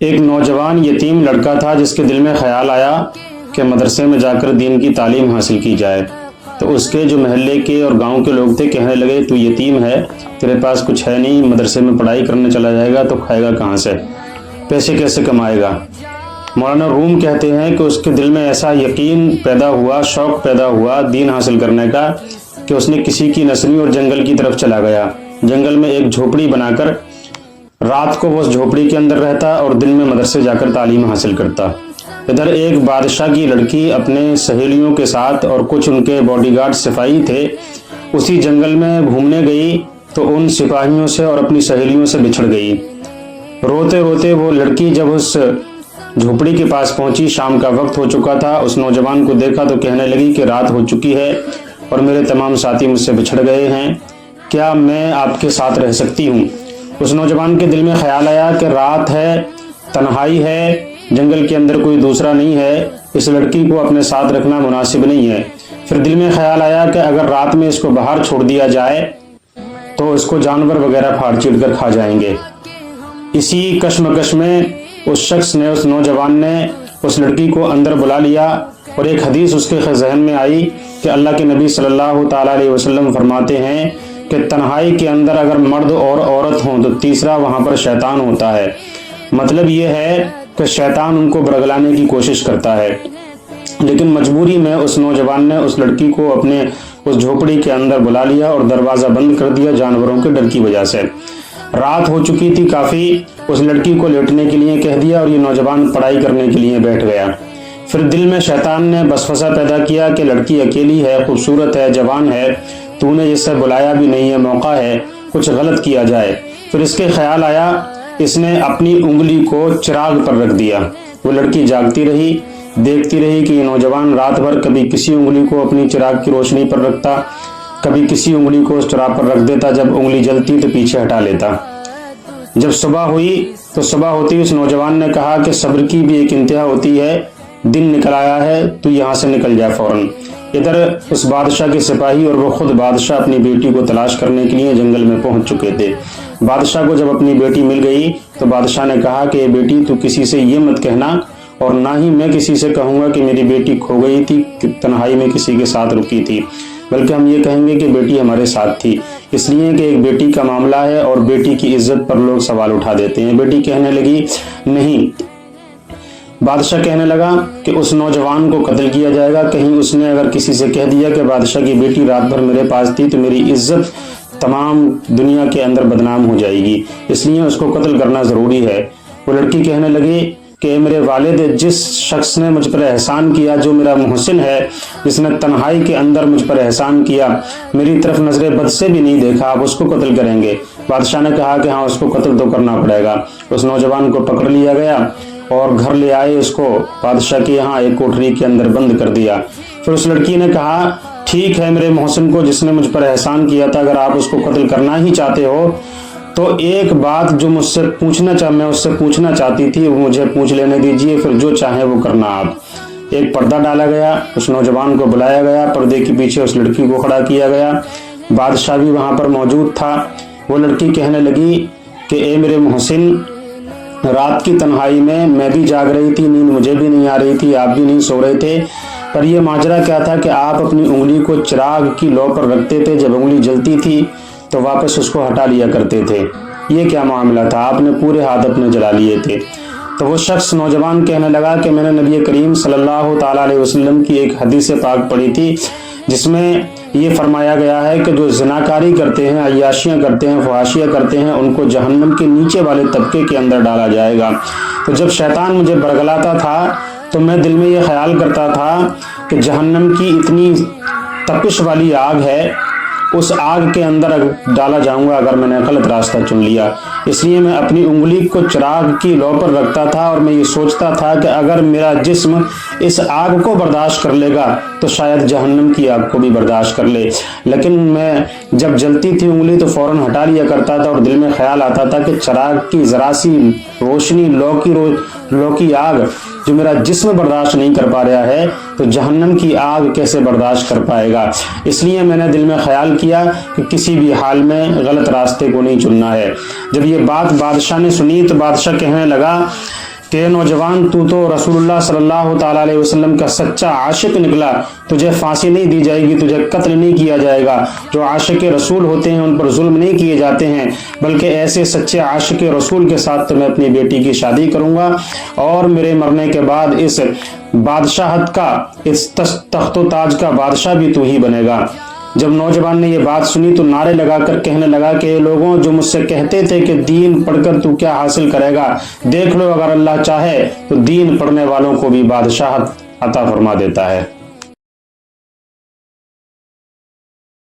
ایک نوجوان یتیم لڑکا تھا جس کے دل میں خیال آیا کہ مدرسے میں جا کر دین کی تعلیم حاصل کی جائے۔ تو اس کے جو محلے کے اور گاؤں کے لوگ تھے کہنے لگے تو یتیم ہے، تیرے پاس کچھ ہے نہیں، مدرسے میں پڑھائی کرنے چلا جائے گا تو کھائے گا کہاں سے، پیسے کیسے کمائے گا۔ مولانا روم کہتے ہیں کہ اس کے دل میں ایسا یقین پیدا ہوا، شوق پیدا ہوا دین حاصل کرنے کا کہ اس نے کسی کی نصری اور جنگل کی طرف چلا گیا۔ جنگل میں ایک جھوپڑی بنا کر رات کو وہ اس جھوپڑی کے اندر رہتا اور دن میں مدرسے جا کر تعلیم حاصل کرتا۔ ادھر ایک بادشاہ کی لڑکی اپنے سہیلیوں کے ساتھ اور کچھ ان کے باڈی گارڈ سپاہی تھے اسی جنگل میں گھومنے گئی تو ان سپاہیوں سے اور اپنی سہیلیوں سے بچھڑ گئی۔ روتے روتے وہ لڑکی جب اس جھوپڑی کے پاس پہنچی، شام کا وقت ہو چکا تھا، اس نوجوان کو دیکھا تو کہنے لگی کہ رات ہو چکی ہے اور میرے تمام ساتھی مجھ سے بچھڑ گئے ہیں، کیا میں آپ کے ساتھ رہ سکتی ہوں؟ اس نوجوان کے دل میں خیال آیا کہ رات ہے، تنہائی ہے، جنگل کے اندر کوئی دوسرا نہیں ہے، اس لڑکی کو اپنے ساتھ رکھنا مناسب نہیں ہے۔ پھر دل میں خیال آیا کہ اگر رات میں اس کو باہر چھوڑ دیا جائے تو اس کو جانور وغیرہ پھاڑ چیڑ کر کھا جائیں گے۔ اسی کشمکش میں اس شخص نے، اس نوجوان نے اس لڑکی کو اندر بلا لیا اور ایک حدیث اس کے ذہن میں آئی کہ اللہ کے نبی صلی اللہ تعالیٰ علیہ وسلم فرماتے ہیں کہ تنہائی کے اندر اگر مرد اور عورت ہوں تو تیسرا وہاں پر شیطان ہوتا ہے۔ مطلب یہ ہے کہ شیطان ان کو برگلانے کی کوشش کرتا ہے، لیکن مجبوری میں اس نوجوان نے اس لڑکی کو اپنے اس جھوپڑی کے اندر بلا لیا اور دروازہ بند کر دیا جانوروں کے ڈر کی وجہ سے۔ رات ہو چکی تھی کافی، اس لڑکی کو لیٹنے کے لیے کہہ دیا اور یہ نوجوان پڑھائی کرنے کے لیے بیٹھ گیا۔ پھر دل میں شیطان نے وسوسہ پیدا کیا کہ لڑکی اکیلی ہے، خوبصورت ہے، جوان ہے، تو نے جس سے بلایا بھی نہیں ہے، موقع ہے کچھ غلط کیا جائے۔ پھر اس کے خیال آیا، اس نے اپنی انگلی کو چراغ پر رکھ دیا۔ وہ لڑکی جاگتی رہی، دیکھتی رہی کہ یہ نوجوان رات بھر کبھی کسی انگلی کو اپنی چراغ کی روشنی پر رکھتا، کبھی کسی انگلی کو اس چراغ پر رکھ دیتا، جب انگلی جلتی تو پیچھے ہٹا لیتا۔ جب صبح ہوئی تو صبح ہوتی اس نوجوان نے کہا کہ صبر کی بھی ایک انتہا ہوتی ہے، دن نکل آیا ہے، تو یہاں سے نکل جا فوراً۔ ادھر اس بادشاہ کے سپاہی اور وہ خود بادشاہ اپنی بیٹی کو تلاش کرنے کے لیے جنگل میں پہنچ چکے تھے۔ بادشاہ کو جب اپنی بیٹی مل گئی تو بادشاہ نے کہا کہ یہ بیٹی تو کسی سے یہ مت کہنا اور نہ ہی میں کسی سے کہوں گا کہ میری بیٹی کھو گئی تھی، تنہائی میں کسی کے ساتھ رکی تھی، بلکہ ہم یہ کہیں گے کہ بیٹی ہمارے ساتھ تھی، اس لیے کہ ایک بیٹی کا معاملہ ہے اور بیٹی کی عزت پر لوگ سوال اٹھا دیتے ہیں۔ بیٹی کہنے لگی نہیں۔ بادشاہ کہنے لگا کہ اس نوجوان کو قتل کیا جائے گا، کہیں اس نے اگر کسی سے کہہ دیا کہ بادشاہ کی بیٹی رات بھر میرے پاس تھی تو میری عزت تمام دنیا کے اندر بدنام ہو جائے گی، اس لیے اس کو قتل کرنا ضروری ہے۔ وہ لڑکی کہنے لگی کہ میرے والد، جس شخص نے مجھ پر احسان کیا، جو میرا محسن ہے، جس نے تنہائی کے اندر مجھ پر احسان کیا، میری طرف نظر بد سے بھی نہیں دیکھا، آپ اس کو قتل کریں گے؟ بادشاہ نے کہا کہ ہاں اس کو قتل تو کرنا پڑے گا۔ اس نوجوان کو پکڑ لیا گیا اور گھر لے آئے، اس کو بادشاہ کے یہاں ایک کوٹری کے اندر بند کر دیا۔ پھر اس لڑکی نے کہا ٹھیک ہے، میرے محسن کو جس نے مجھ پر احسان کیا تھا، اگر آپ اس کو قتل کرنا ہی چاہتے ہو تو ایک بات جو میں اس سے پوچھنا چاہتی تھی وہ مجھے پوچھ لینے دیجئے، پھر جو چاہیں وہ کرنا آپ۔ ایک پردہ ڈالا گیا، اس نوجوان کو بلایا گیا، پردے کے پیچھے اس لڑکی کو کھڑا کیا گیا، بادشاہ بھی وہاں پر موجود تھا۔ وہ لڑکی کہنے لگی کہ اے میرے محسن، رات کی تنہائی میں بھی جاگ رہی تھی، نیند مجھے بھی نہیں آ رہی تھی، آپ بھی نہیں سو رہے تھے، پر یہ ماجرا کیا تھا کہ آپ اپنی انگلی کو چراغ کی لو پر رکھتے تھے، جب انگلی جلتی تھی تو واپس اس کو ہٹا لیا کرتے تھے، یہ کیا معاملہ تھا؟ آپ نے پورے ہاتھ اپنے جلا لیے تھے۔ تو وہ شخص نوجوان کہنے لگا کہ میں نے نبی کریم صلی اللہ تعالیٰ علیہ وسلم کی ایک حدیث پاک پڑھی تھی جس میں یہ فرمایا گیا ہے کہ جو زناکاری کرتے ہیں، عیاشیاں کرتے ہیں، فحاشیاں کرتے ہیں، ان کو جہنم کے نیچے والے طبقے کے اندر ڈالا جائے گا۔ تو جب شیطان مجھے برگلاتا تھا تو میں دل میں یہ خیال کرتا تھا کہ جہنم کی اتنی تپش والی آگ ہے، اس آگ کے اندر ڈالا جاؤں گا اگر میں نے غلط راستہ چن لیا، اس لیے میں اپنی انگلی کو چراغ کی لو پر رکھتا تھا اور میں یہ سوچتا تھا کہ اگر میرا جسم اس آگ کو برداشت کر لے گا تو شاید جہنم کی آگ کو بھی برداشت کر لے، لیکن میں جب جلتی تھی انگلی تو فوراً ہٹا لیا کرتا تھا اور دل میں خیال آتا تھا کہ چراغ کی ذرا سی روشنی، لو کی آگ جو میرا جسم برداشت نہیں کر پا رہا ہے تو جہنم کی آگ کیسے برداشت کر پائے گا۔ اس لیے میں نے دل میں خیال کیا کہ کسی بھی حال میں غلط راستے کو نہیں چننا ہے۔ جب یہ بات بادشاہ نے سنی تو بادشاہ کہنے لگا کہ نوجوان تو رسول اللہ صلی اللہ تعالیٰ علیہ وسلم کا سچا عاشق نکلا، تجھے پھانسی نہیں دی جائے گی، تجھے قتل نہیں کیا جائے گا۔ جو عاشق رسول ہوتے ہیں ان پر ظلم نہیں کیے جاتے ہیں، بلکہ ایسے سچے عاشق رسول کے ساتھ تو میں اپنی بیٹی کی شادی کروں گا، اور میرے مرنے کے بعد اس بادشاہت کا، اس تخت و تاج کا بادشاہ بھی تو ہی بنے گا۔ جب نوجوان نے یہ بات سنی تو نعرے لگا کر کہنے لگا کہ اے لوگوں، جو مجھ سے کہتے تھے کہ دین پڑھ کر تو کیا حاصل کرے گا، دیکھ لو اگر اللہ چاہے تو دین پڑھنے والوں کو بھی بادشاہت عطا فرما دیتا ہے۔